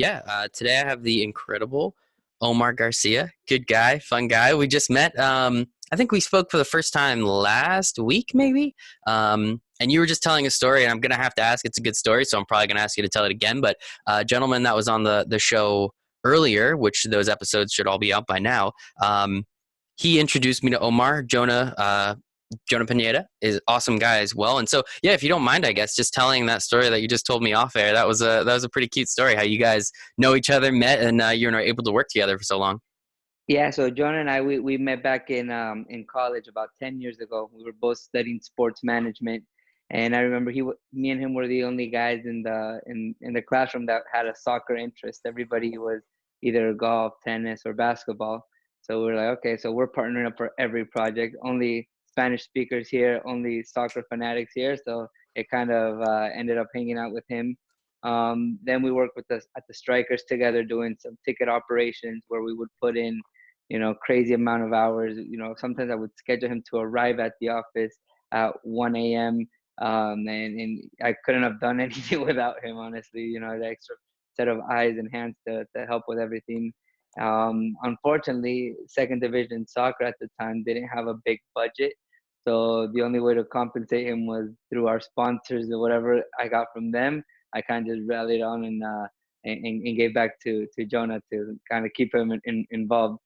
Yeah, today I have the incredible Omar Garcia. Good guy, fun guy. We just met. I think we spoke for the first time last week, maybe. And you were just telling a story, and I'm gonna have to ask. It's a good story, so I'm probably gonna ask you to tell it again. But gentleman that was on the show earlier, which those episodes should all be out by now. He introduced me to Omar. Jonah Pineda is an awesome guy as well. And so, yeah, if you don't mind, I guess just telling that story that you just told me off air. That was a pretty cute story. How you guys know each other, met, and you're able to work together for so long. Yeah, so John and I we met back in college about 10 years ago. We were both studying sports management, and I remember me and him were the only guys in the classroom that had a soccer interest. Everybody was either golf, tennis, or basketball. So we're like, okay, so we're partnering up for every project. Only Spanish speakers here, only soccer fanatics here. So it kind of ended up hanging out with him. Then we worked with us at the Strikers together, doing some ticket operations where we would put in crazy amount of hours. Sometimes I would schedule him to arrive at the office at 1 a.m. And I couldn't have done anything without him, honestly. The extra set of eyes and hands to help with everything. Unfortunately, second division soccer at the time didn't have a big budget. So the only way to compensate him was through our sponsors or whatever I got from them. I kind of just rallied on and gave back to Jonah to kind of keep him involved.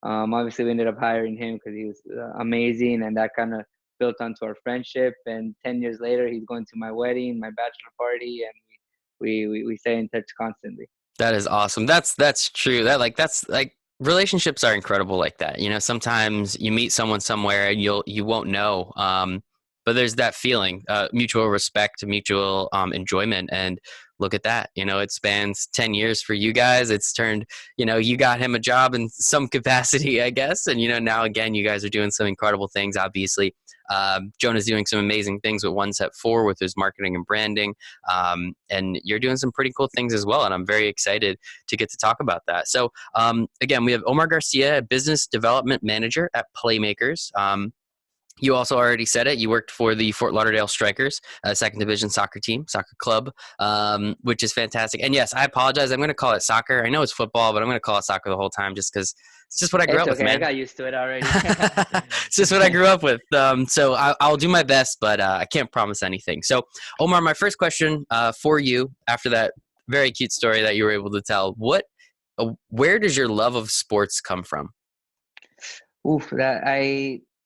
Obviously, we ended up hiring him because he was amazing, and that kind of built onto our friendship. And 10 years later, he's going to my wedding, my bachelor party, and we stay in touch constantly. That is awesome. That's true. That's like relationships are incredible like that. Sometimes you meet someone somewhere and you won't know. But there's that feeling, mutual respect, mutual enjoyment, and look at that. It spans 10 years for you guys. It's turned, you got him a job in some capacity, I guess, and now again you guys are doing some incredible things. Obviously, Jonah's doing some amazing things with One Set Four with his marketing and branding, and you're doing some pretty cool things as well. And I'm very excited to get to talk about that. So, again, we have Omar Garcia, business development manager at Playmakers. You also already said it. You worked for the Fort Lauderdale Strikers, second division soccer team, soccer club, which is fantastic. And yes, I apologize. I'm going to call it soccer. I know it's football, but I'm going to call it soccer the whole time just because it's just what I grew It's up with, okay. I man. got used to it already. It's just what I grew up with. So I'll do my best, but I can't promise anything. So, Omar, my first question for you after that very cute story that you were able to tell, where does your love of sports come from? Oof, that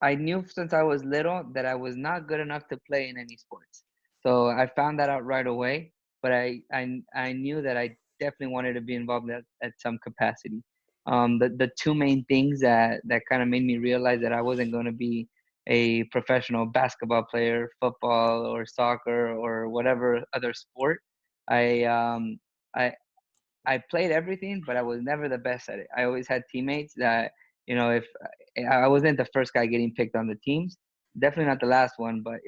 I knew since I was little that I was not good enough to play in any sports. So I found that out right away. But I knew that I definitely wanted to be involved at some capacity. The two main things that kind of made me realize that I wasn't going to be a professional basketball player, football or soccer or whatever other sport. I um I I played everything, but I was never the best at it. I always had teammates that, if I wasn't the first guy getting picked on the teams, definitely not the last one, but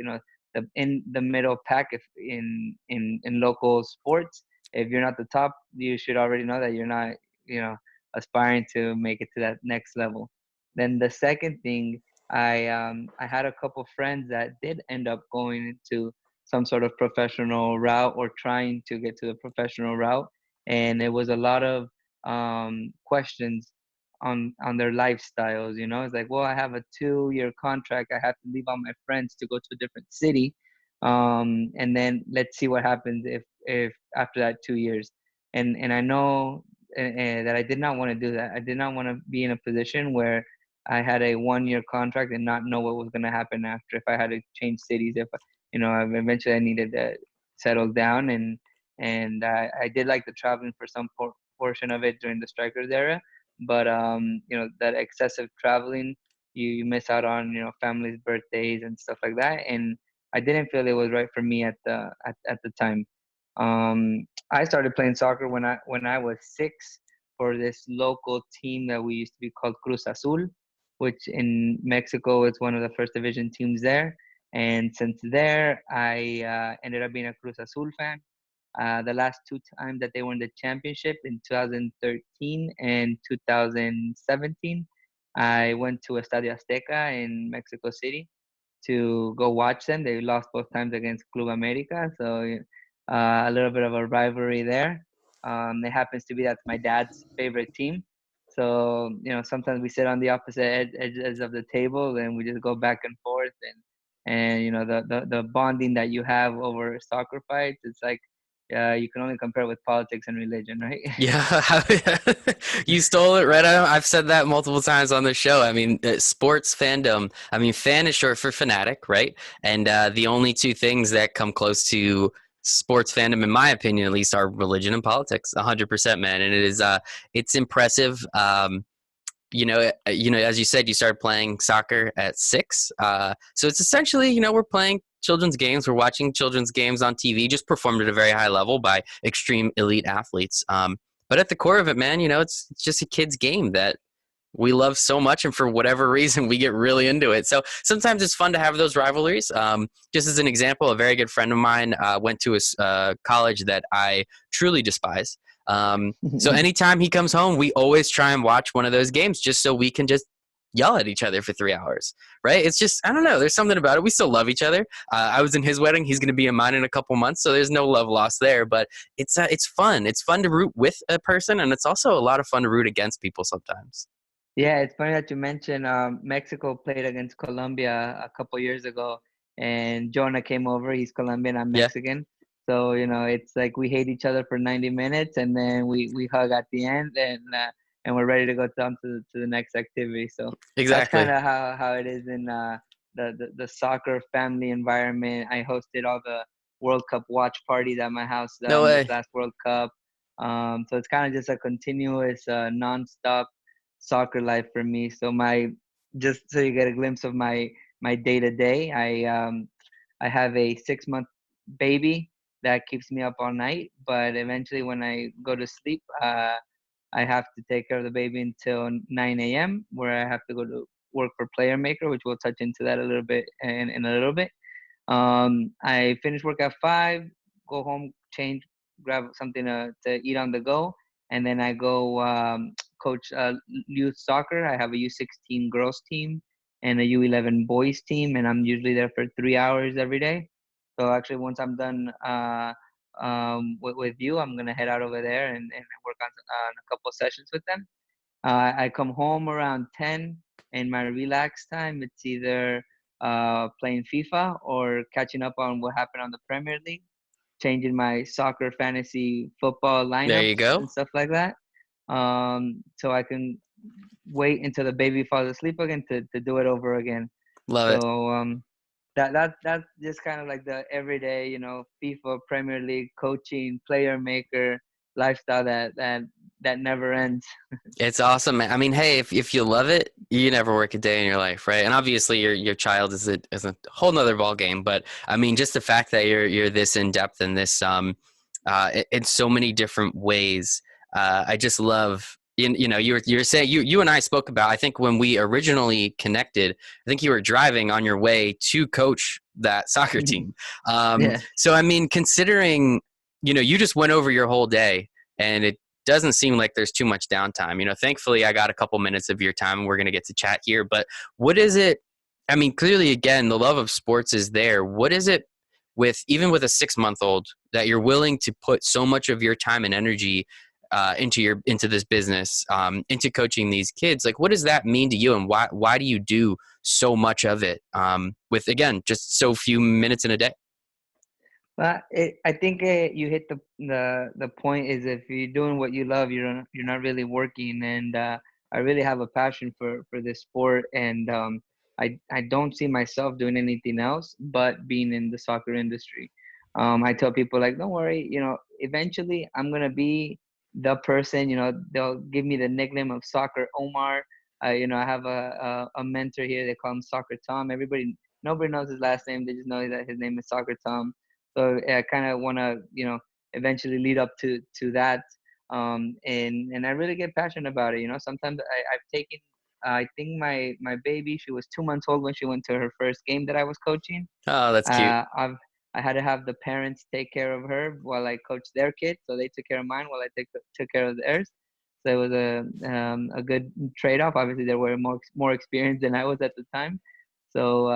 in the middle pack, if in local sports, if you're not the top, you should already know that you're not, aspiring to make it to that next level. Then the second thing, I had a couple friends that did end up going into some sort of professional route or trying to get to the professional route, and it was a lot of questions on their lifestyles. It's like, well, I have a 2-year contract. I have to leave all my friends to go to a different city, and then let's see what happens if after that 2 years. And I know that I did not want to do that. I did not want to be in a position where I had a 1-year contract and not know what was going to happen after, if I had to change cities, if eventually I needed to settle down. And I did like the traveling for some portion of it during the strikers era, but that excessive traveling, you miss out on families' birthdays and stuff like that, and I didn't feel it was right for me at the time. I started playing soccer when I was 6 for this local team that we used to be called Cruz Azul, which in Mexico is one of the first division teams there. And since there, I ended up being a Cruz Azul fan. The last two times that they won the championship in 2013 and 2017, I went to Estadio Azteca in Mexico City to go watch them. They lost both times against Club America, so a little bit of a rivalry there. It happens to be that's my dad's favorite team. So sometimes we sit on the opposite edges of the table, and we just go back and forth, and the bonding that you have over soccer fights, it's like you can only compare with politics and religion, right? Yeah, you stole it right out. I've said that multiple times on the show. I mean, sports fandom. I mean, fan is short for fanatic, right? And the only two things that come close to sports fandom, in my opinion, at least, are religion and politics. 100%, man. And it's impressive. As you said, you started playing soccer at 6. So it's essentially, we're playing children's games. We're watching children's games on TV, just performed at a very high level by extreme elite athletes. But at the core of it, man, it's just a kid's game that we love so much, and for whatever reason, we get really into it. So sometimes it's fun to have those rivalries. Just as an example, a very good friend of mine went to a college that I truly despise. So anytime he comes home, we always try and watch one of those games just so we can just yell at each other for 3 hours, right? It's just, I don't know. There's something about it. We still love each other. I was in his wedding. He's going to be in mine in a couple months. So there's no love lost there, but it's fun. It's fun to root with a person. And it's also a lot of fun to root against people sometimes. Yeah, it's funny that you mentioned Mexico played against Colombia a couple years ago, and Jonah came over. He's Colombian, I'm Yeah, Mexican. So, it's like we hate each other for 90 minutes, and then we hug at the end, and we're ready to go down to the next activity. So that's kind exactly. of how it is in the soccer family environment. I hosted all the World Cup watch parties at my house No this way. last World Cup. So it's kind of just a continuous, nonstop soccer life for me. So just so you get a glimpse of my day to day, I have a 6 month baby that keeps me up all night. But eventually, when I go to sleep, I have to take care of the baby until 9 a.m., where I have to go to work for Playermaker, which we'll touch into that a little bit in a little bit. I finish work at 5, go home, change, grab something to eat on the go, and then I go coach youth soccer. I have a U16 girls team and a U11 boys team, and I'm usually there for 3 hours every day. So actually, once I'm done with you, I'm gonna head out over there and work on a couple sessions with them. I come home around 10, and my relax time, it's either playing FIFA or catching up on what happened on the Premier League, changing my soccer fantasy football There you lineups go. and stuff like that. So I can wait until the baby falls asleep again to do it over again. Love it. So that's just kind of like the everyday, FIFA, Premier League, coaching, player maker lifestyle that never ends. It's awesome, man. I mean, hey, if you love it, you never work a day in your life, right? And obviously, your child is a whole nother ball game. But I mean, just the fact that you're this in depth and this in so many different ways, I just love. You were saying you and I spoke about. I think when we originally connected, I think you were driving on your way to coach that soccer team. Yeah. So I mean, considering you just went over your whole day, and it doesn't seem like there's too much downtime. Thankfully I got a couple minutes of your time and we're going to get to chat here, but what is it? I mean, clearly again, the love of sports is there. What is it even with a 6 month old that you're willing to put so much of your time and energy into this business, into coaching these kids? Like, what does that mean to you, and why do you do so much of it with, again, just so few minutes in a day? Well, I think you hit the point is if you're doing what you love, you're not really working, and I really have a passion for this sport, and I don't see myself doing anything else but being in the soccer industry. I tell people like, don't worry, eventually I'm gonna be the person. They'll give me the nickname of Soccer Omar. I have a mentor here. They call him Soccer Tom. Nobody knows his last name. They just know that his name is Soccer Tom. So I kind of want to, eventually lead up to that, and I really get passionate about it. Sometimes I've taken, I think my baby, she was 2 months old when she went to her first game that I was coaching. Oh, that's cute. I had to have the parents take care of her while I coached their kids, so they took care of mine while I took care of theirs. So it was a good trade off. Obviously, they were more experienced than I was at the time, so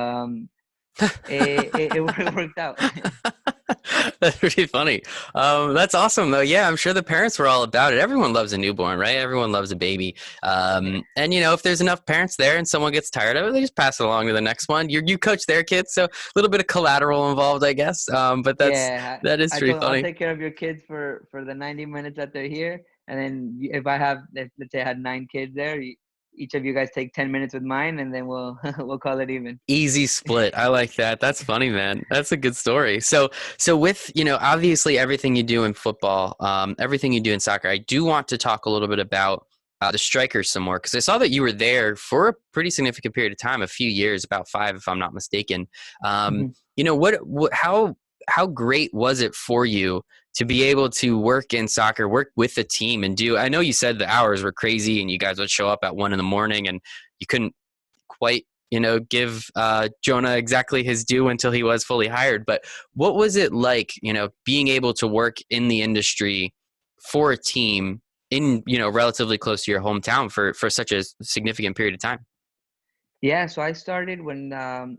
it worked out. That's pretty funny. That's awesome though. Yeah, I'm sure the parents were all about it. Everyone loves a newborn, right? Everyone loves a baby. And you know, if there's enough parents there and someone gets tired of it, they just pass it along to the next one. You coach their kids, so a little bit of collateral involved, I guess. But Yeah, that is I pretty told I'll funny. take care of your kids for the 90 minutes that they're here, and then if I have, let's say I had 9 kids there, each of you guys take 10 minutes with mine, and then we'll we'll call it even. Easy split. I like that. That's funny, man. That's a good story. So with, you know, obviously everything you do in football, everything you do in soccer, I do want to talk a little bit about the strikers some more because I saw that you were there for a pretty significant period of time, a few years, about 5, if I'm not mistaken. Mhm. You know, how great was it for you to be able to work in soccer, work with a team and do, I know you said the hours were crazy and you guys would show up at 1 in the morning and you couldn't quite, you know, give Jonah exactly his due until he was fully hired. But what was it like, you know, being able to work in the industry for a team in, you know, relatively close to your hometown for such a significant period of time? Yeah, so I started when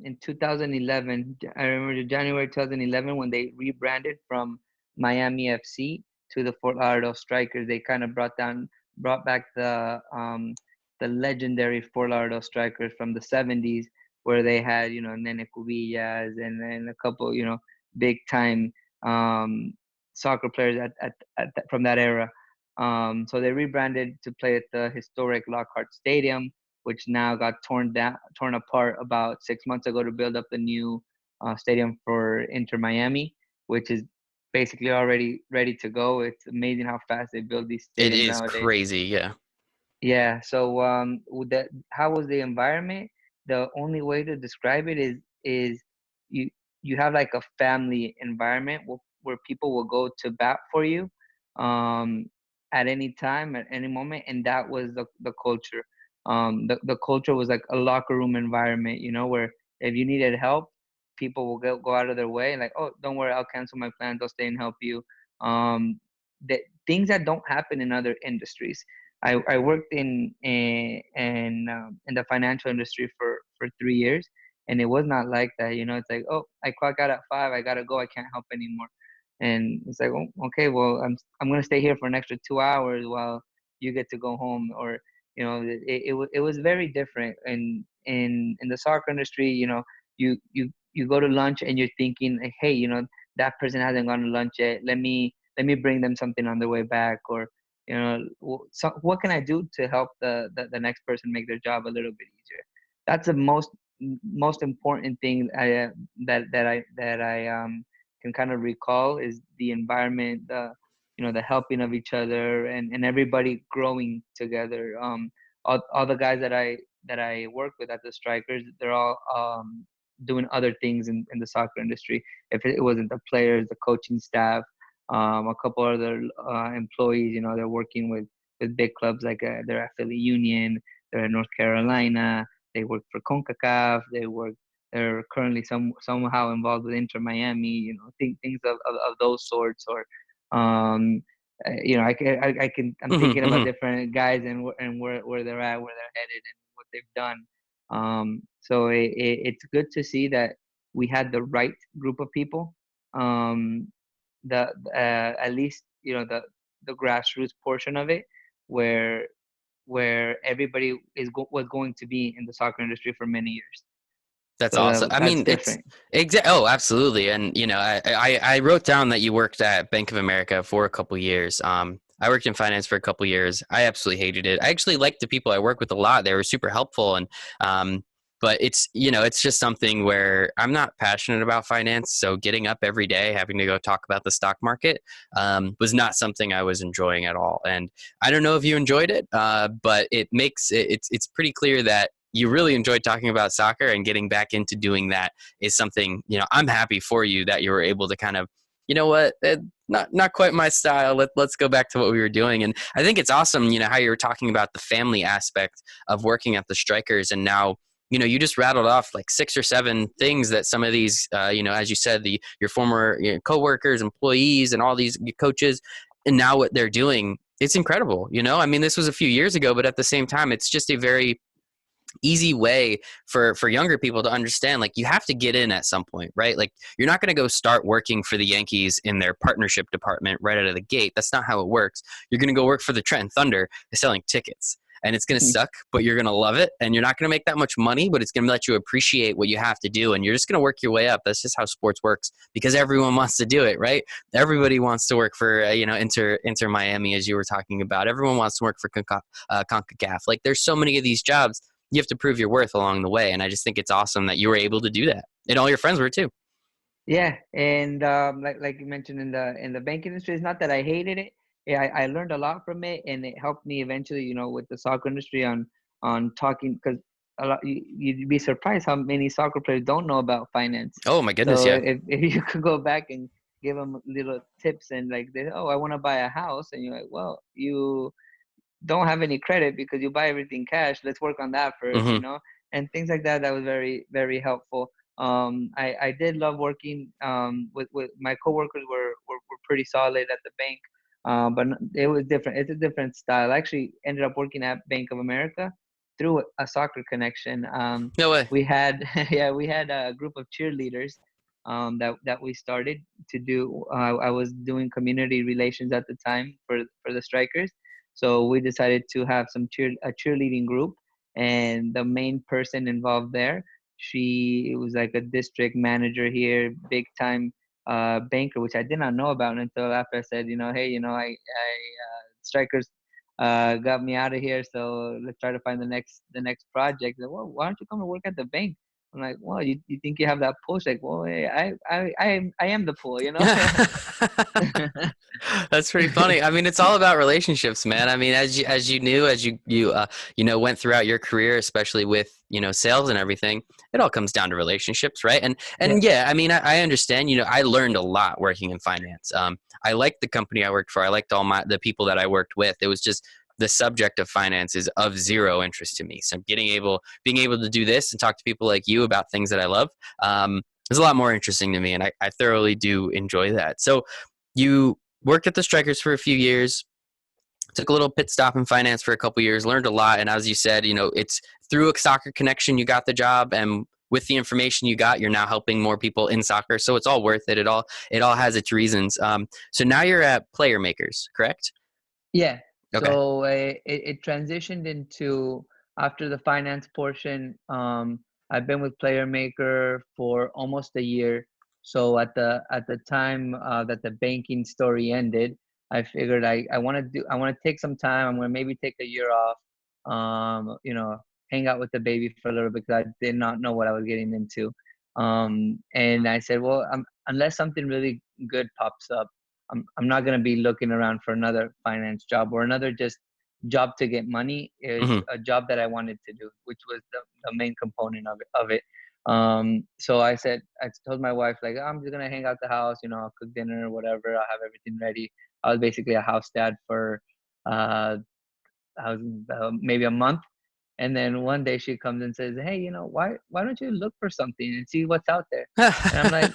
in 2011. I remember January 2011 when they rebranded from Miami FC to the Fort Lauderdale Strikers. They kind of brought back the legendary Fort Lauderdale Strikers from the 70s, where they had, you know, Nene Cubillas and then a couple, you know, big time um, soccer players from that era. So they rebranded to play at the historic Lockhart Stadium, which now got torn apart about 6 months ago to build up the new stadium for Inter Miami, which is basically already ready to go. It's amazing how fast they build these It stadiums is nowadays. crazy. Yeah. Yeah. So with that, how was the environment? The only way to describe it is you you have like a family environment where people will go to bat for you um, at any time, at any moment, and that was the culture. The culture was like a locker room environment, you know, where if you needed help, people will go out of their way, like, oh, don't worry, I'll cancel my plans, I'll stay and help you. Um, that things that don't happen in other industries. I worked in the financial industry for 3 years, and it was not like that. You know, it's like, oh, I clock out at 5, I gotta go, I can't help anymore. And it's like, oh, okay, well, I'm gonna stay here for an extra 2 hours while you get to go home, or you know, it was very different. And in the soccer industry, you know, you go to lunch and you're thinking, like, hey, you know, that person hasn't gone to lunch yet. Let me bring them something on the way back, or you know, so what can I do to help the next person make their job a little bit easier? That's the most important thing that I can kind of recall is the environment, the you know, the helping of each other, and everybody growing together. All the guys that I work with at the Strikers, they're all doing other things in the soccer industry. If it wasn't the players, the coaching staff, a couple other employees, you know, they're working with big clubs like they're at Philly Union, they're in North Carolina, they work for CONCACAF, they're currently somehow involved with Inter Miami, you know, things of those sorts. Or you know, I'm Hmm. thinking about Hmm. different guys and where they're at, where they're headed, and what they've done. So it's good to see that we had the right group of people. Um, the At least, you know, the grassroots portion of it, where everybody was going to be in the soccer industry for many years. That's So awesome. I that's mean, it's different. oh, absolutely. And you know, I wrote down that you worked at Bank of America for a couple years. I worked in finance for a couple years. I absolutely hated it. I actually liked the people I work with a lot. They were super helpful, and but it's, you know, it's just something where I'm not passionate about finance. So getting up every day, having to go talk about the stock market, was not something I was enjoying at all. And I don't know if you enjoyed it, but it's pretty clear that you really enjoyed talking about soccer, and getting back into doing that is something, you know, I'm happy for you that you were able to kind of, you know what, not quite my style. Let's go back to what we were doing. And I think it's awesome, you know, how you were talking about the family aspect of working at the Strikers. And now, you know, you just rattled off like 6 or 7 things that some of these, you know, as you said, your former, you know, coworkers, employees, and all these coaches, and now what they're doing, it's incredible. You know, I mean, this was a few years ago, but at the same time, it's just a very easy way for younger people to understand, like, you have to get in at some point, right? Like, you're not going to go start working for the Yankees in their partnership department right out of the gate. That's not how it works. You're going to go work for the Trenton Thunder selling tickets, and it's going to suck, but you're going to love it, and you're not going to make that much money, but it's going to let you appreciate what you have to do, and you're just going to work your way up. That's just how sports works, because everyone wants to do it, right? Everybody wants to work for Inter Miami, as you were talking about. Everyone wants to work for CONCACAF. Like, there's so many of these jobs. You have to prove your worth along the way, and I just think it's awesome that you were able to do that, and all your friends were too. Yeah, and like you mentioned in the banking industry, it's not that I hated it. Yeah, I learned a lot from it, and it helped me eventually, with the soccer industry on talking, because a lot you'd be surprised how many soccer players don't know about finance. Oh my goodness, So yeah. if you could go back and give them little tips, and like oh, I want to buy a house, and you're like, well, you don't have any credit because you buy everything cash. Let's work on that first, Hmm. and things like that. That was very, very helpful. I did love working with my coworkers were pretty solid at the bank, but it was different. It's a different style. I actually ended up working at Bank of America through a soccer connection. No way. We had yeah, we had a group of cheerleaders that we started to do. I was doing community relations at the time for the strikers, so we decided to have a cheerleading group, and the main person involved there, she was like a district manager here, big time banker, which I did not know about until after I said, hey, I strikers got me out of here, so let's try to find the next project. Like, well, why don't you come and work at the bank? I'm like, well, you think you have that pull? She's like, well, hey, I am the pull. That's pretty funny. I mean, it's all about relationships, man. I mean, as you went throughout your career, especially with sales and everything, it all comes down to relationships, right? And Yes. yeah, I mean, I understand. I learned a lot working in finance. I liked the company I worked for. I liked all the people that I worked with. It was just the subject of finance is of zero interest to me. So being able to do this and talk to people like you about things that I love, is a lot more interesting to me, and I thoroughly do enjoy that. So you worked at the Strikers for a few years, took a little pit stop in finance for a couple years, learned a lot, and as you said, it's through a soccer connection you got the job, and with the information you got, you're now helping more people in soccer. So it's all worth it. It all has its reasons. So now you're at Playermakers, correct? Yeah. Okay. So it transitioned into, after the finance portion. I've been with Playermaker for almost a year. So at the time that the banking story ended, I figured I want to take some time. I'm gonna maybe take a year off. Hang out with the baby for a little bit, because I did not know what I was getting into. And I said, well, unless something really good pops up, I'm not going to be looking around for another finance job or another just job to get money. Is Hmm. a job that I wanted to do, which was the main component of it. So I told my wife, like, I'm just gonna hang out the house, I'll cook dinner or whatever, I'll have everything ready. I was basically a house dad for uh, I was maybe a month. And then one day she comes and says, hey, why don't you look for something and see what's out there? And I'm like,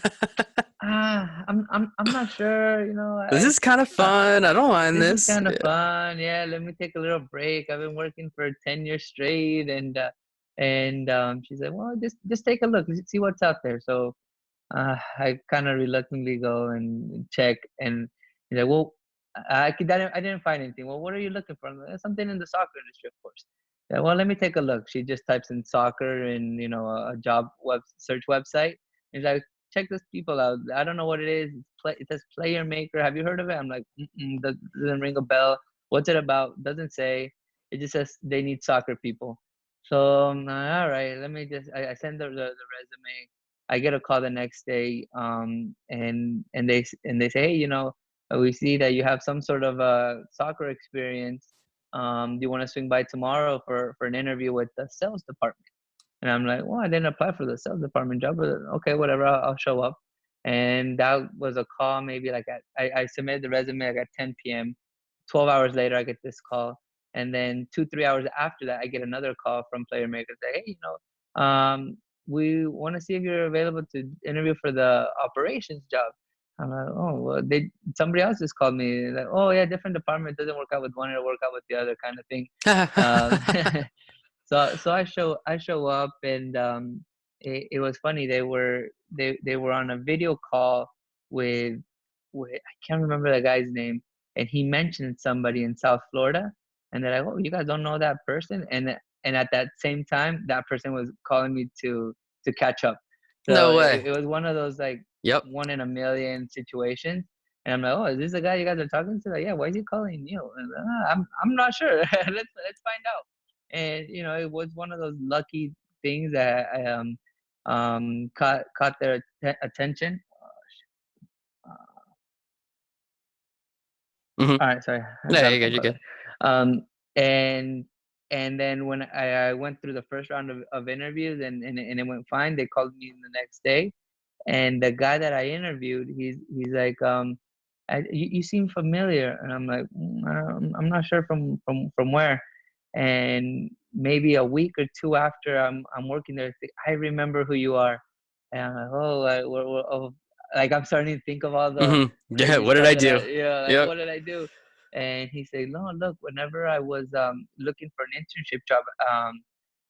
I'm not sure. This is kind of Uh, fun. I don't mind this is this. kind of fun. Yeah, let me take a little break. I've been working for 10 years straight, and she said, well, just take a look, see what's out there. So I kind of reluctantly go and check, and he's like, well, I didn't find anything. Well, what are you looking for? I'm like, something in the soccer industry, of course. Yeah, well, let me take a look. She just types in soccer in a job search website. He's like, check these people out. I don't know what it is. It says Playermaker. Have you heard of it? I'm like, doesn't ring a bell. What's it about? Doesn't say. It just says they need soccer people. So all right, let me just. I send the resume. I get a call the next day, and they say, hey, we see that you have some sort of soccer experience. Do you want to swing by tomorrow for an interview with the sales department? And I'm like, well, I didn't apply for the sales department job, but okay, whatever, I'll show up. And that was a call, maybe like I submitted the resume like at 10 p.m. 12 hours later, I get this call. And then 2, 3 hours after that, I get another call from Playermaker say, hey, we want to see if you're available to interview for the operations job. I'm like, oh, well, somebody else just called me. Like, oh yeah, different department, doesn't work out with one, it'll work out with the other, kind of thing. Um, So I show up, and it was funny. They were on a video call with I can't remember the guy's name, and he mentioned somebody in South Florida, and they're like, "Oh, you guys don't know that person?" And at that same time, that person was calling me to catch up. So No it, way. it was one of those like Yep. one in a million situations. And I'm like, "Oh, is this the guy you guys are talking to?" Like, yeah, why is he calling you? And, I'm not sure. Let's find out. And it was one of those lucky things that I caught their attention. Hmm. All right, sorry, I Yeah, got a you're good. phone You're call good. there. And then when I went through the first round of interviews, and it went fine, they called me the next day, and the guy that I interviewed, he's like, you seem familiar, and I'm like, I'm not sure from where, and maybe a week or two after I'm working there, I remember who you are, and I'm like, oh, oh, like I'm starting to think of all the Hmm. Yeah. crazy What did stuff I that do? like Yep. what did I do? And he said, no, look, whenever I was looking for an internship job,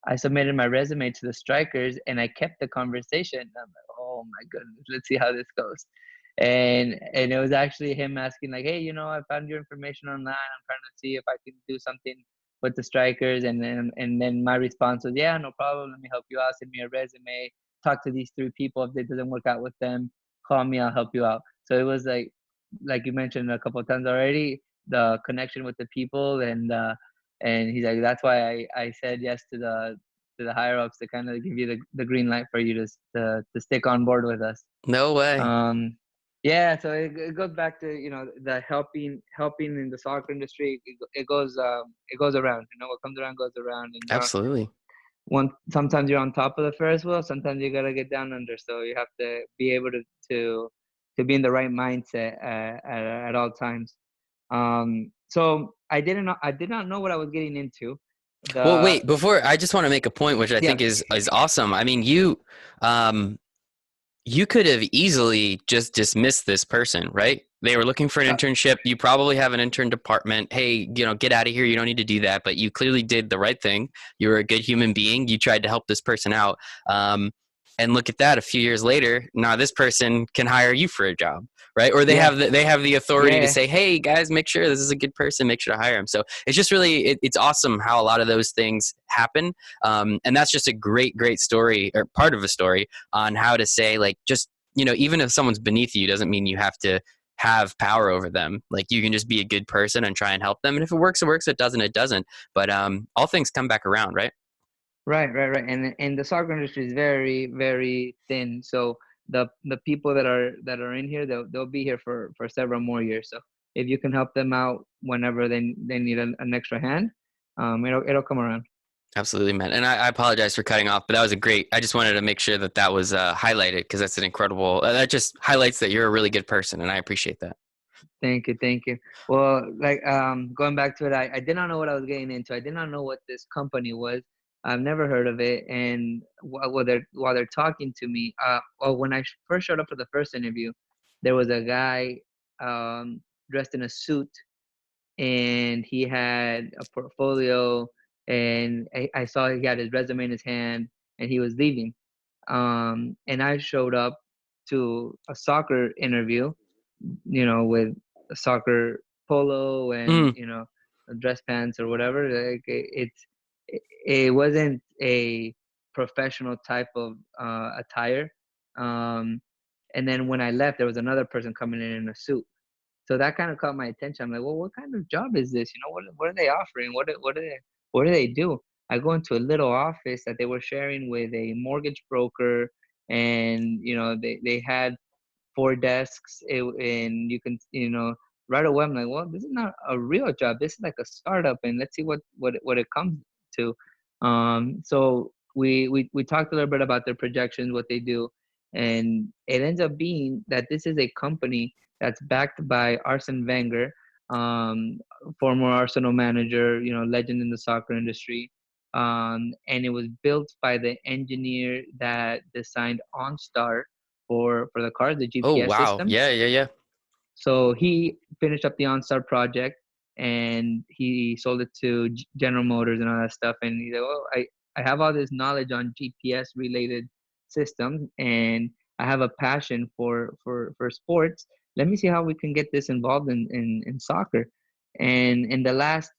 I submitted my resume to the strikers and I kept the conversation. I'm like, oh my goodness, let's see how this goes. And it was actually him asking like, hey, I found your information online. I'm trying to see if I can do something with the strikers. And then my response was, yeah, no problem. Let me help you out. Send me a resume. Talk to these three people. If it doesn't work out with them, call me. I'll help you out. So it was like you mentioned a couple of times already, the connection with the people, and he's like, that's why I said yes to the higher ups to kind of give you the green light for you to stick on board with us. No way. Um, yeah, so it goes back to the helping in the soccer industry. It goes around. What comes around goes around, and Absolutely. sometimes you're on top of the Ferris wheel, sometimes you gotta get down under. So you have to be able to to be in the right mindset at all times. So I did not know what I was getting into. Well, The wait, before I just want to make a point which I Yeah, think is awesome. I mean, um you could have easily just dismissed this person, right? They were looking for an uh, internship. You probably have an intern department. Hey, get out of here. You don't need to do that. But you clearly did the right thing. You were a good human being. You tried to help this person out. And look at that. A few years later, now this person can hire you for a job, right? Or yeah, they have the authority to yeah, say, hey guys, make sure this is a good person. Make sure to hire him. So it's just really it's awesome how a lot of those things happen. And that's just a great story or part of a story on how to say like just even if someone's beneath you doesn't mean you have to have power over them. Like you can just be a good person and try and help them, and if it works it works, it doesn't it doesn't. But all things come back around, right? right. And the soccer industry is very, very thin. So the people that are in here, they'll be here for several more years. So if you can help them out whenever they need an extra hand, it'll come around. Absolutely, man. And I apologize for cutting off, but that was a great. I just wanted to make sure that that was highlighted because that's an incredible. That just highlights that you're a really good person, and I appreciate that. Thank you, thank you. Well, like going back to it, I did not know what I was getting into. I did not know what this company was. I've never heard of it. And while they're talking to me, when I first showed up for the first interview, there was a guy dressed in a suit, and he had a portfolio, and I saw he had his resume in his hand, and he was leaving. And I showed up to a soccer interview, with a soccer polo and Mm. dress pants or whatever. Like it wasn't a professional type of attire. Um, and then when I left, there was another person coming in a suit. So that kind of caught my attention. I'm like, well, what kind of job is this? What are they offering? What do they do? I go into a little office that they were sharing with a mortgage broker, and they had four desks, and you can right away I'm like, well, this is not a real job, this is like a startup, and let's see what it comes to. So we talked a little bit about their projections, what they do, and it ends up being that this is a company that's backed by Arsene Wenger, um, former Arsenal manager, legend in the soccer industry. And it was built by the engineer that designed OnStar for the cars, the Oh GPS wow, system. yeah. So he finished up the OnStar project, and he sold it to General Motors and all that stuff. And he's like, "Oh, I have all this knowledge on GPS related systems, and I have a passion for sports. Let me see how we can get this involved in soccer." And in the last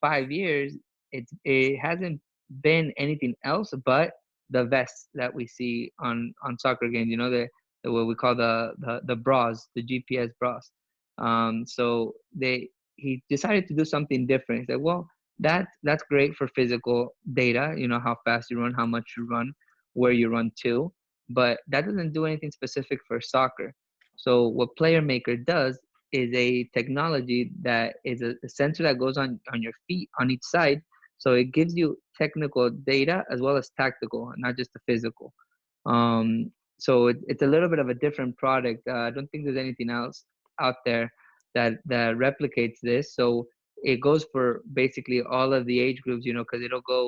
5 years, it hasn't been anything else but the vests that we see on soccer games. You know, the what we call the bras, the GPS bras. So he decided to do something different. He said, "Well, that's great for physical data. You know, how fast you run, how much you run, where you run to, but that doesn't do anything specific for soccer." So what Playermaker does is a technology that is a sensor that goes on your feet on each side. So it gives you technical data as well as tactical, not just the physical. So it's a little bit of a different product. I don't think there's anything else out there that replicates this. So it goes for basically all of the age groups, you know, because it'll go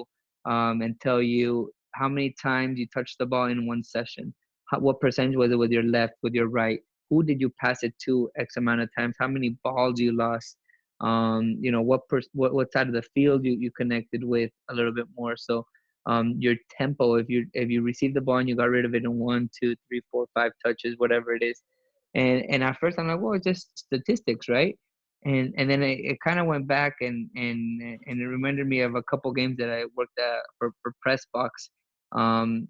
and tell you how many times you touched the ball in one session, what percentage was it with your left, with your right, who did you pass it to X amount of times, how many balls you lost, you know, what side of the field you connected with a little bit more. So your tempo, if you received the ball and you got rid of it in 1, 2, 3, 4, 5 touches, whatever it is. And at first I'm like, well, it's just statistics, right? And then it kind of went back and it reminded me of a couple games that I worked at for press box. Um,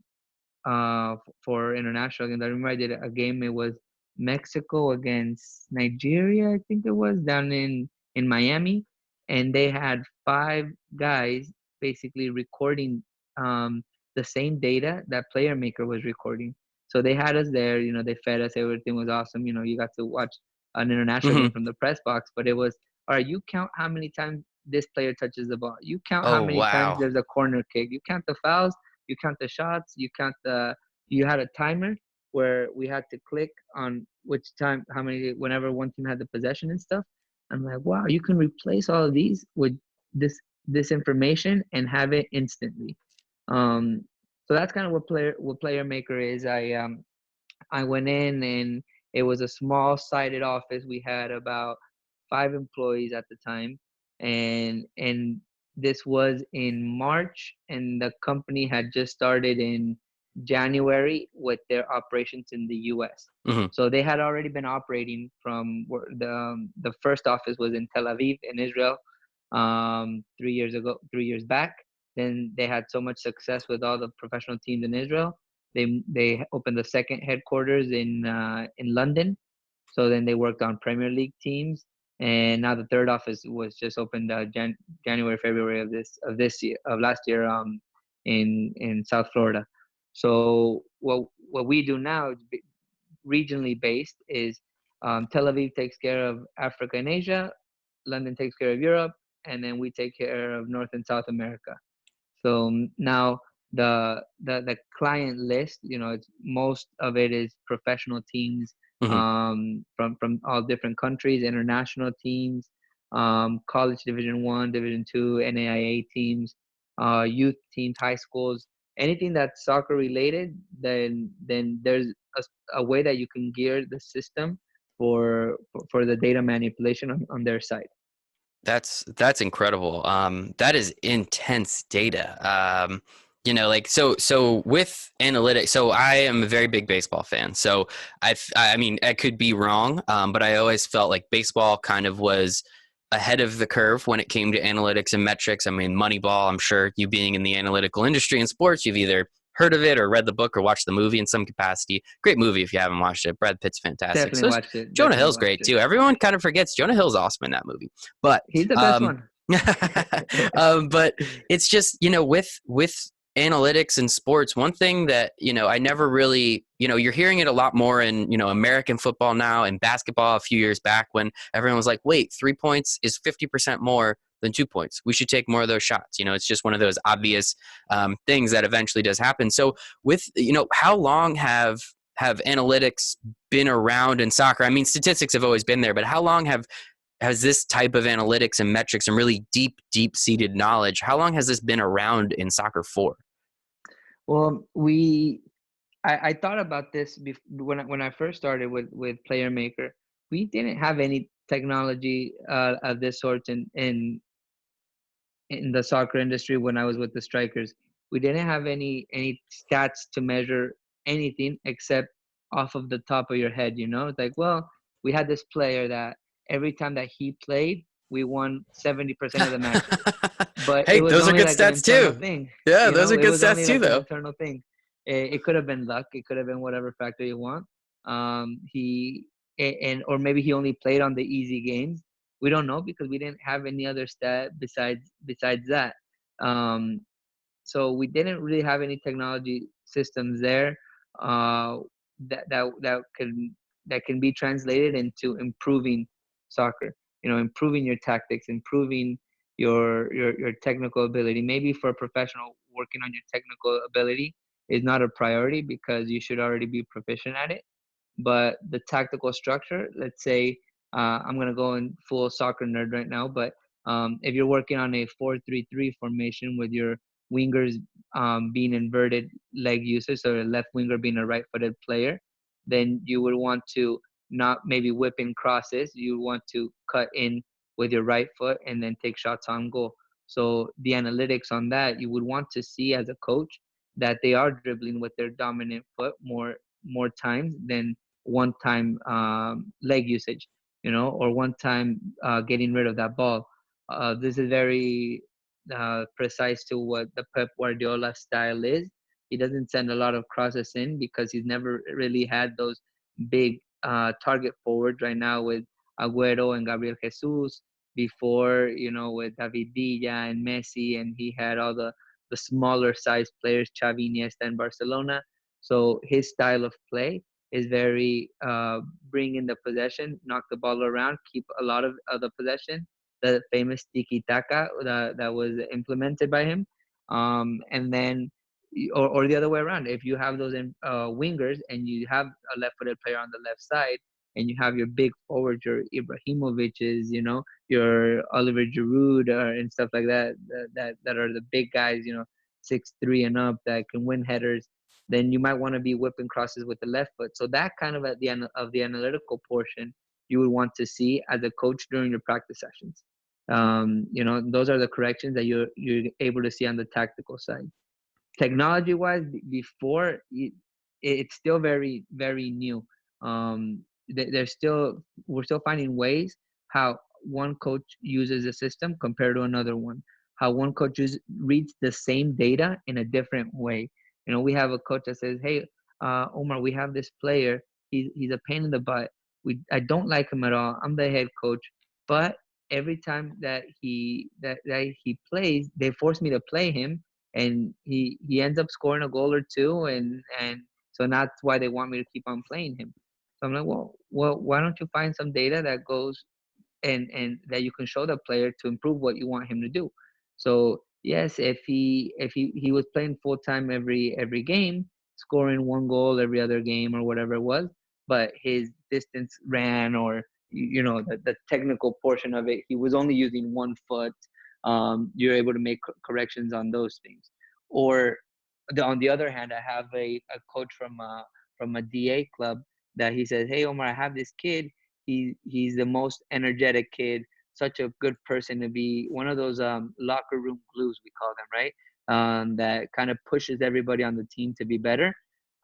for international games. I remember I did a game. It was Mexico against Nigeria, I think it was, down in Miami, and they had 5 guys basically recording the same data that Playermaker was recording. So they had us there. You know, they fed us. Everything was awesome. You know, you got to watch an international game Hmm. from the press box, but it was all right. You count how many times this player touches the ball. You count how Oh, many times wow. there's a corner kick. You count the fouls, you count the shots, you had a timer where we had to click on which time, how many, whenever one team had the possession and stuff. I'm like, wow, you can replace all of these with this information and have it instantly. um so that's kind of what player maker is. I went in, and it was a small sided office. We had about 5 employees at the time, and this was in March, and the company had just started in January with their operations in the U.S. Hmm. So they had already been operating from where the first office was in Tel Aviv in Israel, 3 years ago, 3 years back. Then they had so much success with all the professional teams in Israel, they opened the second headquarters in London. So then they worked on Premier League teams, and now the third office was just opened January, February of this year, of last year, in South Florida. So what we do now is regionally based. Is Tel Aviv takes care of Africa and Asia, London takes care of Europe, and then we take care of North and South America. So now the client list, you know, it's most of it is professional teams Hmm. from all different countries, international teams, college Division 1, Division 2, NAIA teams, youth teams, high schools, anything that's soccer related. Then there's a way that you can gear the system for the data manipulation on their side. That's incredible. That is intense data. You know, like so with analytics. So I am a very big baseball fan. So I mean, I could be wrong, but I always felt like baseball kind of was ahead of the curve when it came to analytics and metrics. I mean, Moneyball. I'm sure you being in the analytical industry in sports, you've either heard of it or read the book or watched the movie in some capacity. Great movie if you haven't watched it. Brad Pitt's fantastic. Definitely So is watched it. Jonah Definitely Hill's watched great it. too. Everyone kind of forgets Jonah Hill's awesome in that movie. But He's the best um, one. but it's just, you know, with analytics and sports, one thing that, you know, I never really, you know, you're hearing it a lot more in, you know, American football now and basketball a few years back when everyone was like, wait, 3 points is 50% more than 2 points. We should take more of those shots. You know, it's just one of those obvious things that eventually does happen. So with, you know, how long have analytics been around in soccer? I mean, statistics have always been there, but how long has this type of analytics and metrics and really deep seated knowledge, how long has this been around in soccer for? Well, I thought about this when I first started with Player Maker. We didn't have any technology of this sort in the soccer industry when I was with the Strikers. We didn't have any stats to measure anything except off of the top of your head. You know, it's like, well, we had this player that every time that he played, we won 70% of the matches, but it Hey, was those are only good like an stats internal too. thing. Yeah, You those are know, it good was stats only too, like an though. internal thing. It could have been luck. It could have been whatever factor you want. He and or maybe he only played on the easy games. We don't know because we didn't have any other stat besides that. Um, so we didn't really have any technology systems there uh, that can be translated into improving soccer. You know, improving your tactics, improving your technical ability. Maybe for a professional, working on your technical ability is not a priority because you should already be proficient at it. But the tactical structure, let's say, I'm gonna go in full soccer nerd right now, but if you're working on a 4-3-3 formation with your wingers being inverted leg usage, so a left winger being a right-footed player, then you would want to not maybe whip in crosses. You want to cut in with your right foot and then take shots on goal. So the analytics on that, you would want to see as a coach that they are dribbling with their dominant foot more times than one time leg usage, you know, or one time getting rid of that ball. This is very precise to what the Pep Guardiola style is. He doesn't send a lot of crosses in because he's never really had those big target forwards right now with Agüero and Gabriel Jesus. Before, you know, with David Villa and Messi, and he had all the smaller size players, Xavi, Iniesta, and Barcelona. So his style of play is very bring in the possession, knock the ball around, keep a lot of the possession. The famous tiki taka that was implemented by him, and then or the other way around. If you have those wingers and you have a left-footed player on the left side, and you have your big forwards, your Ibrahimovic's, you know, your Oliver Giroud, and stuff like that are the big guys, you know, 6'3" and up that can win headers, then you might want to be whipping crosses with the left foot. So that kind of at the end of the analytical portion, you would want to see as a coach during your practice sessions. You know, those are the corrections that you're able to see on the tactical side. Technology wise, before it's still very new. There's still we're still finding ways how one coach uses a system compared to another one, how one coach reads the same data in a different way. You know, we have a coach that says, hey, Omar, we have this player, he's a pain in the butt, I don't like him at all, I'm the head coach, but every time that he plays, they force me to play him, and he ends up scoring a goal or two, and so that's why they want me to keep on playing him. So I'm like, well, why don't you find some data that goes and that you can show the player to improve what you want him to do. So yes, if he was playing full time every game, scoring one goal every other game or whatever it was, but his distance ran, or you know, the technical portion of it, he was only using one foot. You're able to make corrections on those things. Or on the other hand, I have a coach from a DA club that he says, hey Omar, I have this kid, he's the most energetic kid, such a good person to be, one of those locker room glues, we call them, right? That kind of pushes everybody on the team to be better.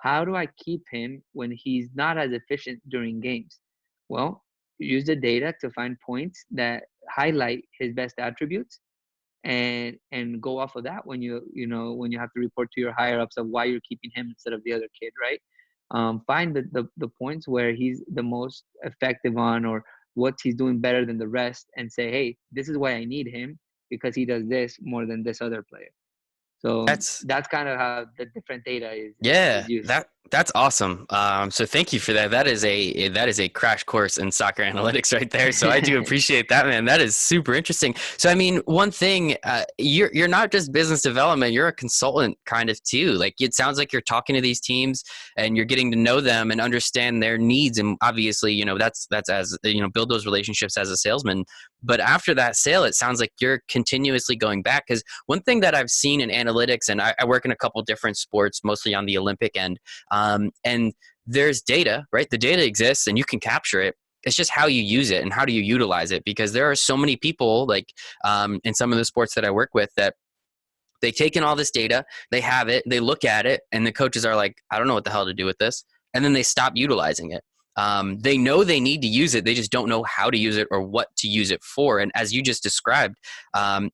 How do I keep him when he's not as efficient during games? Well, use the data to find points that highlight his best attributes, and go off of that when you know when you have to report to your higher ups of why you're keeping him instead of the other kid, right? Find the points where he's the most effective on, or what he's doing better than the rest, and say, hey, this is why I need him, because he does this more than this other player. So That's that's kind of how the different data is Yeah, used. that's awesome. So thank you for that. That is a crash course in soccer analytics right there. So I do appreciate that, man. That is super interesting. So I mean, one thing, you're not just business development. You're a consultant kind of too. Like it sounds like you're talking to these teams and you're getting to know them and understand their needs. And obviously, you know, that's as you know, build those relationships as a salesman. But after that sale, it sounds like you're continuously going back, because one thing that I've seen in analytics, and I work in a couple different sports, mostly on the Olympic end, and there's data, right? The data exists and you can capture it. it's just how you use it and how do you utilize it, because there are so many people like in some of the sports that I work with that they take in all this data, they have it, they look at it, and the coaches are like, I don't know what the hell to do with this. And then they stop utilizing it. They know they need to use it. They just don't know how to use it or what to use it for. And as you just described,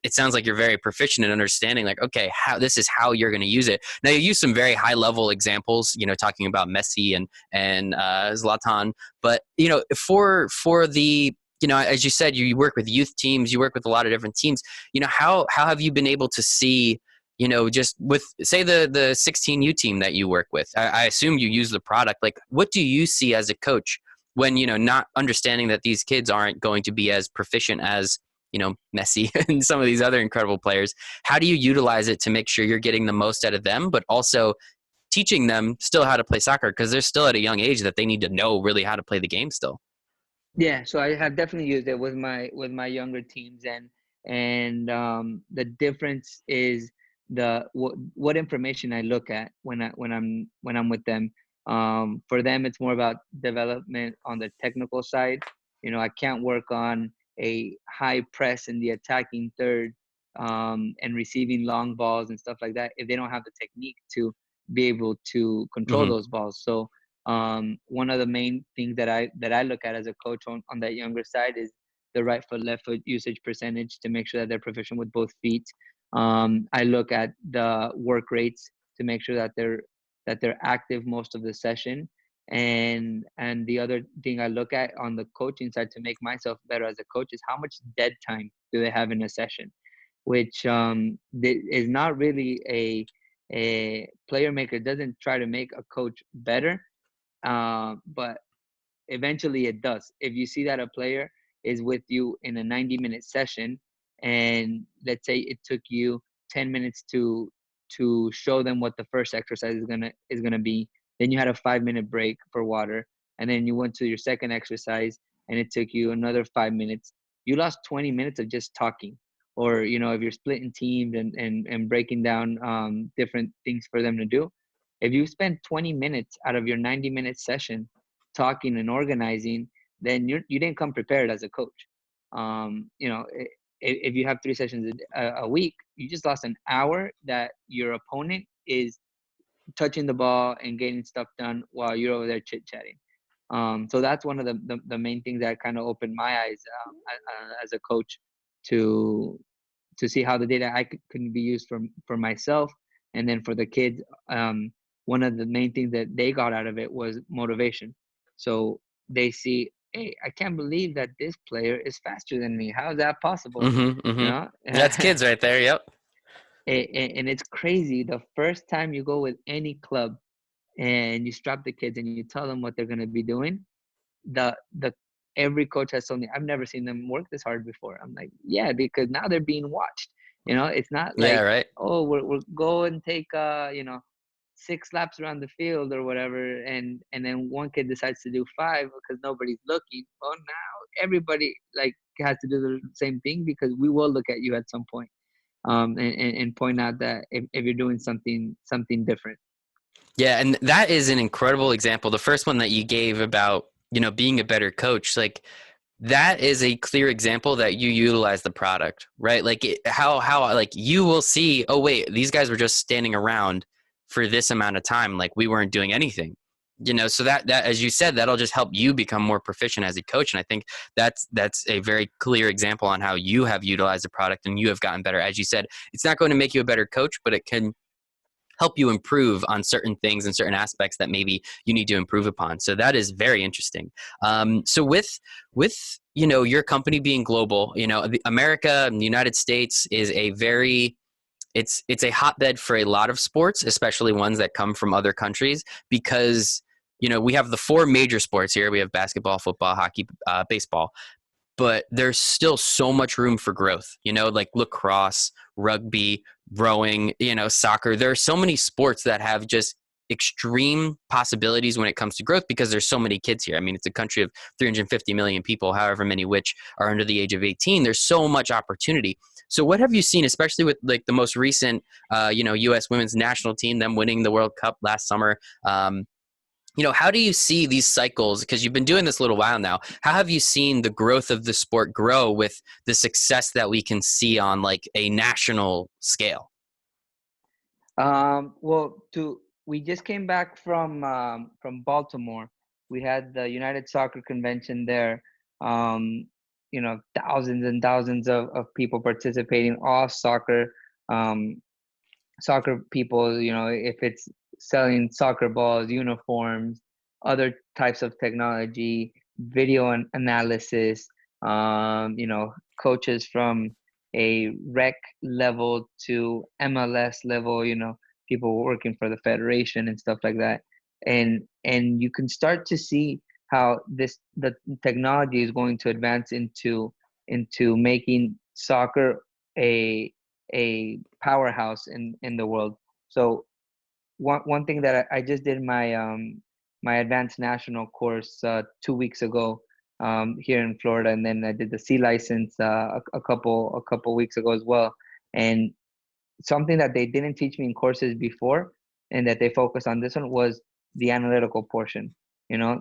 it sounds like you're very proficient in understanding, like, okay, how this is how you're going to use it. Now you use some very high level examples, talking about Messi and Zlatan, but for the as you said, you work with youth teams, you work with a lot of different teams. How have you been able to see, just with, say, the 16U team that you work with? I assume you use the product. Like, what do you see as a coach when, not understanding that these kids aren't going to be as proficient as, Messi and some of these other incredible players? How do you utilize it to make sure you're getting the most out of them, but also teaching them still how to play soccer? Because they're still at a young age that they need to know really how to play the game still. Yeah, so I have definitely used it with my younger teams, and the difference is what information I look at when I'm with them. For them, it's more about development on the technical side. I can't work on a high press in the attacking third, and receiving long balls and stuff like that if they don't have the technique to be able to control Mm-hmm. those balls. So one of the main things that I look at as a coach on that younger side is the right foot, left foot usage percentage to make sure that they're proficient with both feet. I look at the work rates to make sure that they're active most of the session. And the other thing I look at on the coaching side to make myself better as a coach is how much dead time do they have in a session, which is not really a player maker doesn't try to make a coach better, but eventually it does. If you see that a player is with you in a 90-minute session, and let's say it took you 10 minutes to show them what the first exercise is gonna be, then you had a 5-minute break for water, and then you went to your second exercise, and it took you another 5 minutes. You lost 20 minutes of just talking. Or if you're splitting teams and breaking down different things for them to do, if you spend 20 minutes out of your 90-minute session talking and organizing, then you didn't come prepared as a coach. If you have 3 sessions a week, you just lost an hour that your opponent is touching the ball and getting stuff done while you're over there chit chatting. So that's one of the main things that kind of opened my eyes, as a coach, to see how the data can be used for myself, and then for the kids. One of the main things that they got out of it was motivation. So they see, hey, I can't believe that this player is faster than me. How is that possible? Mm-hmm. You Mm-hmm. know, That's kids right there. Yep. and it's crazy. The first time you go with any club and you strap the kids and you tell them what they're going to be doing, the every coach has told me, I've never seen them work this hard before. I'm like, yeah, because now they're being watched. It's not Yeah. like, Right. oh, we're go and take 6 laps around the field or whatever, and then one kid decides to do 5 because nobody's looking. Well, now everybody like has to do the same thing, because we will look at you at some point, and point out that if you're doing something different. Yeah, and that is an incredible example. The first one that you gave about, being a better coach, like that is a clear example that you utilize the product, right? Like how like you will see, oh wait, these guys were just standing around for this amount of time, like we weren't doing anything. So that as you said, that'll just help you become more proficient as a coach. And I think that's a very clear example on how you have utilized the product and you have gotten better. As you said, it's not going to make you a better coach, but it can help you improve on certain things and certain aspects that maybe you need to improve upon. So that is very interesting. So with your company being global, America and the United States is a very it's a hotbed for a lot of sports, especially ones that come from other countries, because we have the 4 major sports here. We have basketball, football, hockey, baseball, but there's still so much room for growth, like lacrosse, rugby, rowing, soccer. There are so many sports that have just extreme possibilities when it comes to growth because there's so many kids here. I mean, it's a country of 350 million people, however many which are under the age of 18. There's so much opportunity. So what have you seen, especially with like the most recent, U.S. women's national team, them winning the World Cup last summer? how do you see these cycles? Because you've been doing this a little while now. How have you seen the growth of the sport grow with the success that we can see on like a national scale? Well, we just came back from Baltimore. We had the United Soccer Convention there. Um, thousands and thousands of people participating, all um, soccer people, if it's selling soccer balls, uniforms, other types of technology, video analysis, coaches from a rec level to MLS level, people working for the federation and stuff like that. And you can start to see how the technology is going to advance into making soccer a a powerhouse in the world. So one thing that I just did my advanced national course 2 weeks ago here in Florida, and then I did the C license a couple weeks ago as well. And something that they didn't teach me in courses before, and that they focused on this one, was the analytical portion.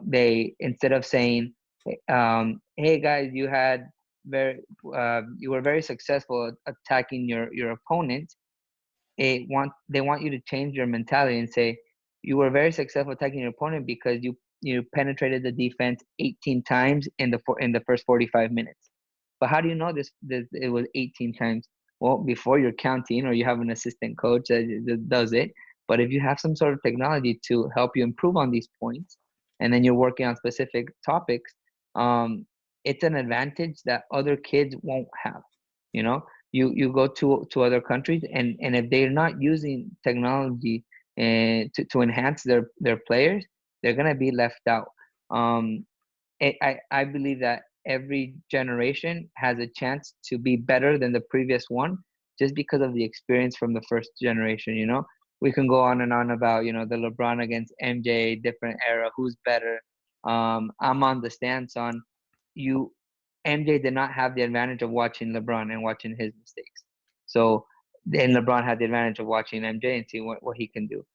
They, instead of saying, "Hey guys, very you were very successful at attacking your opponent," they want you to change your mentality and say, you were very successful attacking your opponent because you penetrated the defense 18 times in the first 45 minutes. But how do you know this it was 18 times? Well, before you're counting, or you have an assistant coach that does it. But if you have some sort of technology to help you improve on these points, and then you're working on specific topics, um, it's an advantage that other kids won't have. You know, you go to other countries, and if they're not using technology to enhance their players, they're gonna be left out. Um, I believe that every generation has a chance to be better than the previous one, just because of the experience from the first generation. We can go on and on about the LeBron against MJ, different era, who's better. I'm on the stance on, you MJ did not have the advantage of watching LeBron and watching his mistakes. So then LeBron had the advantage of watching MJ and seeing what he can do.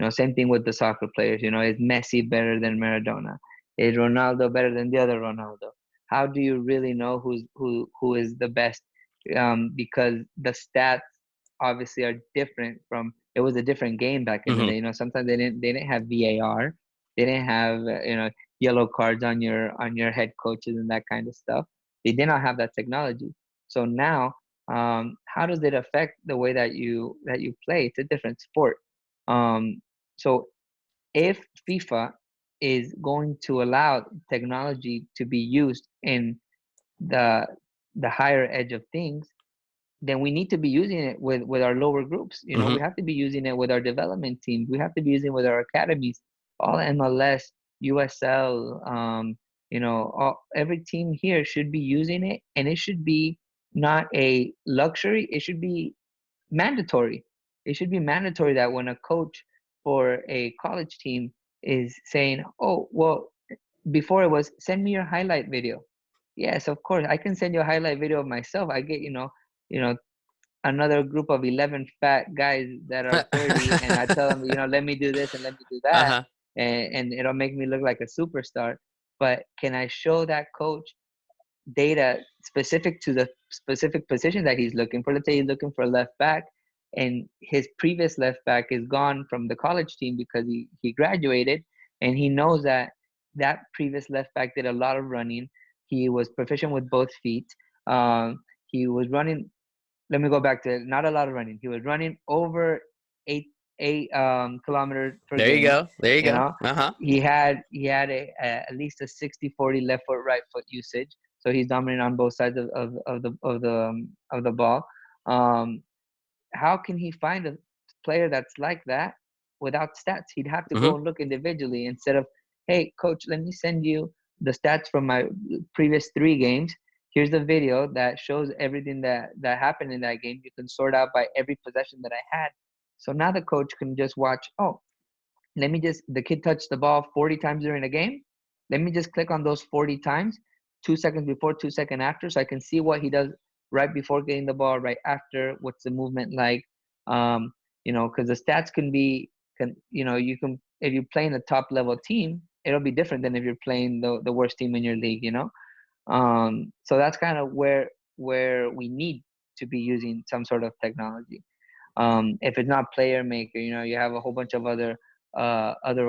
Same thing with the soccer players. Is Messi better than Maradona? Is Ronaldo better than the other Ronaldo? How do you really know who is the best? Because the stats obviously are different from. It was a different game back in the Hmm. day. Sometimes they didn't have VAR. They didn't have yellow cards on your head coaches and that kind of stuff. They did not have that technology. So now, how does it affect the way that you play? It's a different sport. So if FIFA is going to allow technology to be used in the the higher edge of things, then we need to be using it with our lower groups. We Hmm. have to be using it with our development teams. We have to be using it with our academies, all MLS, USL. Every team here should be using it, and it should be not a luxury. It should be mandatory. It should be mandatory that when a coach for a college team is saying, "Oh, well," before it was, "Send me your highlight video." Yes, of course, I can send you a highlight video of myself. I get, you know, another group of 11 fat guys that are 30, and I tell them, let me do this and let me do that, Uh-huh. and it'll make me look like a superstar. But can I show that coach data specific to the specific position that he's looking for? Let's say he's looking for a left back, and his previous left back is gone from the college team because he graduated, and he knows that previous left back did a lot of running. He was proficient with both feet. He was running. Let me go back to not a lot of running. He was running over eight kilometers per There you game. go. There you You go. know, Uh-huh. he had at least a 60-40 left foot right foot usage. So he's dominant on both sides of the ball. Um, how can he find a player that's like that without stats? He'd have to Hmm. go and look individually instead of, "Hey, coach, let me send you the stats from my previous 3 games. Here's the video that shows everything that happened in that game. You can sort out by every possession that I had." So now the coach can just watch, "Oh, the kid touched the ball 40 times during a game. Let me just click on those 40 times, 2 seconds before, 2 seconds after, so I can see what he does right before getting the ball, right after, what's the movement like." Because the stats can be, you can if you're playing a top level team, it'll be different than if you're playing the worst team in your league, you know. So that's kind of where we need to be using some sort of technology. If it's not player maker, you know, you have a whole bunch of other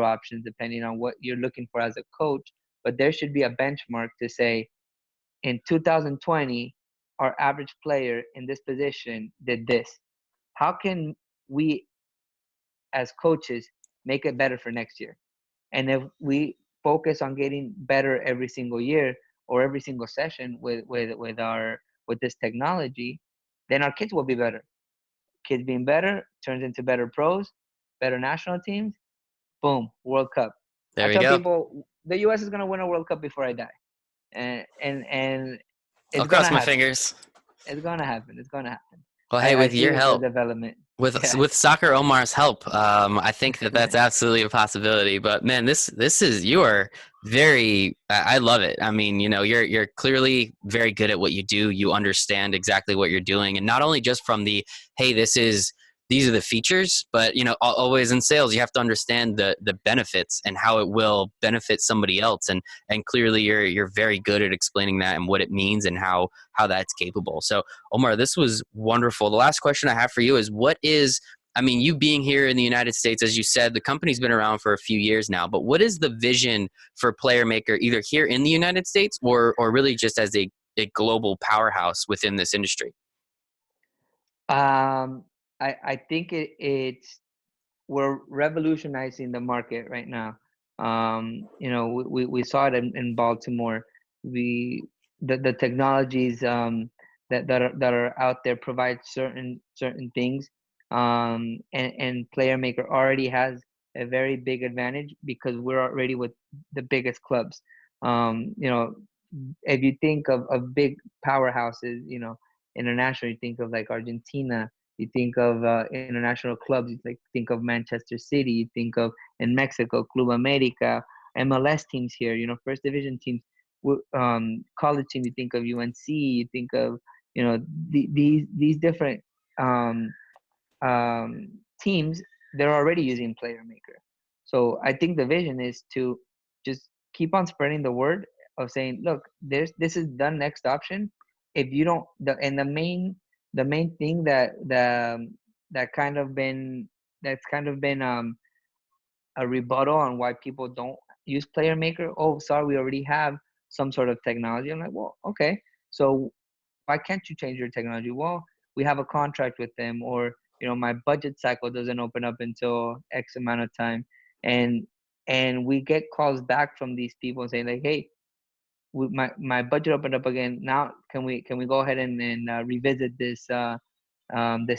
options depending on what you're looking for as a coach. But there should be a benchmark to say, in 2020, our average player in this position did this. How can we as coaches make it better for next year? And if we focus on getting better every single year or every single session with this technology, then our kids will be better. Kids being better turns into better pros, better national teams. Boom, World Cup. There I we tell go. people the U.S. is gonna win a World Cup before I die, and I'll it's cross gonna my happen. fingers. It's gonna happen. It's gonna happen. Well, hey, I with see your the help, development. with Yeah. soccer Omar's help, I think that that's absolutely a possibility. But man, this is you are very. I love it. I mean, you know, you're clearly very good at what you do. You understand exactly what you're doing, and not only just from the hey, these are the features, but you know, always in sales, you have to understand the benefits and how it will benefit somebody else. And clearly, you're very good at explaining that and what it means and how that's capable. So Omar, this was wonderful. The last question I have for you is I mean, you being here in the United States, as you said, the company's been around for a few years now, but what is the vision for Playermaker either here in the United States or really just as a global powerhouse within this industry? Um, I think it's we're revolutionizing the market right now. You know, we saw it in Baltimore. We the technologies that are out there provide certain things. And Player Maker already has a very big advantage because we're already with the biggest clubs. You know, if you think of big powerhouses, you know, international, you think of like Argentina, you think of international clubs, you like think of Manchester City, you think of in Mexico, Club America, MLS teams here, you know, first division teams, college teams, you think of UNC, you think of, you know, these different um, teams, they're already using Player Maker. So I think the vision is to just keep on spreading the word of saying, look, this is the next option. If you don't, the main thing that kind of been that's kind of been a rebuttal on why people don't use Player Maker. Oh, sorry, we already have some sort of technology. I'm like, well, okay, so why can't you change your technology? Well, we have a contract with them, or you know, my budget cycle doesn't open up until X amount of time, and we get calls back from these people saying like, hey, my budget opened up again. Now can we go ahead and revisit this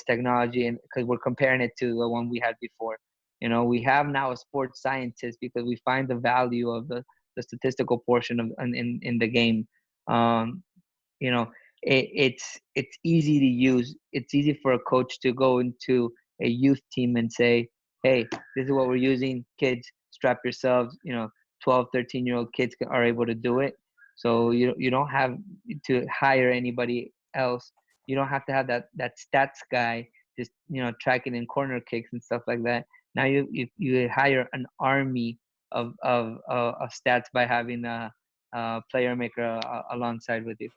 technology, and because we're comparing it to the one we had before. You know, we have now a sports scientist because we find the value of the statistical portion of in the game. Um, you know, it's easy to use. It's easy for a coach to go into a youth team and say, hey, this is what we're using. Kids, strap yourselves. You know, 12, 13-year-old kids are able to do it. So you don't have to hire anybody else. You don't have to have that stats guy just, you know, tracking in corner kicks and stuff like that. Now you hire an army of stats by having a player maker alongside with you.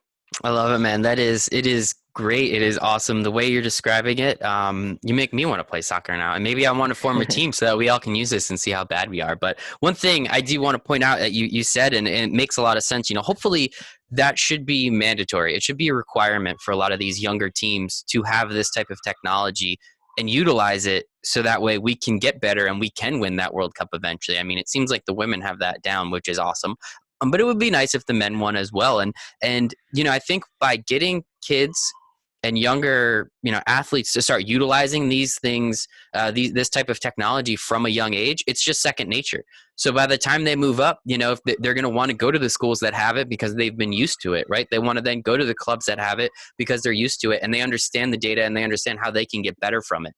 I love it, man. It is great. It is awesome. The way you're describing it, you make me want to play soccer now. And maybe I want to form a team so that we all can use this and see how bad we are. But one thing I do want to point out that you said, and it makes a lot of sense, you know, hopefully that should be mandatory. It should be a requirement for a lot of these younger teams to have this type of technology and utilize it so that way we can get better and we can win that World Cup eventually. I mean, it seems like the women have that down, which is awesome. But it would be nice if the men won as well. And you know, I think by getting kids and younger, you know, athletes to start utilizing these things, this type of technology from a young age, it's just second nature. So by the time they move up, you know, if they're going to want to go to the schools that have it because they've been used to it, right? They want to then go to the clubs that have it because they're used to it and they understand the data and they understand how they can get better from it.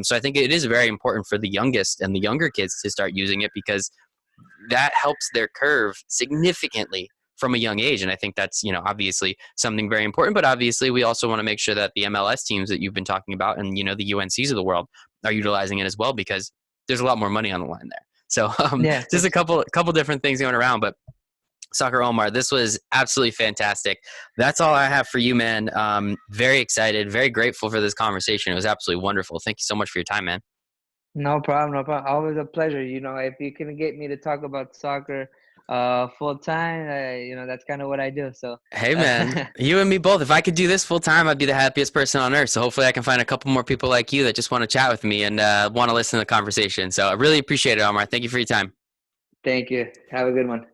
So I think it is very important for the youngest and the younger kids to start using it because that helps their curve significantly from a young age. And I think that's, you know, obviously something very important, but obviously we also want to make sure that the MLS teams that you've been talking about and, you know, the UNCs of the world are utilizing it as well, because there's a lot more money on the line there. So Yeah, just a couple different things going around, but Soccer Omar, this was absolutely fantastic. That's all I have for you, man. Very excited, very grateful for this conversation. It was absolutely wonderful. Thank you so much for your time, man. no problem, no problem. Always a pleasure. You know, if you can get me to talk about soccer full time, you know, that's kind of what I do. So, Hey, man, you and me both. If I could do this full time, I'd be the happiest person on earth. So hopefully I can find a couple more people like you that just want to chat with me and want to listen to the conversation. So I really appreciate it, Omar. Thank you for your time. thank you. Have a good one.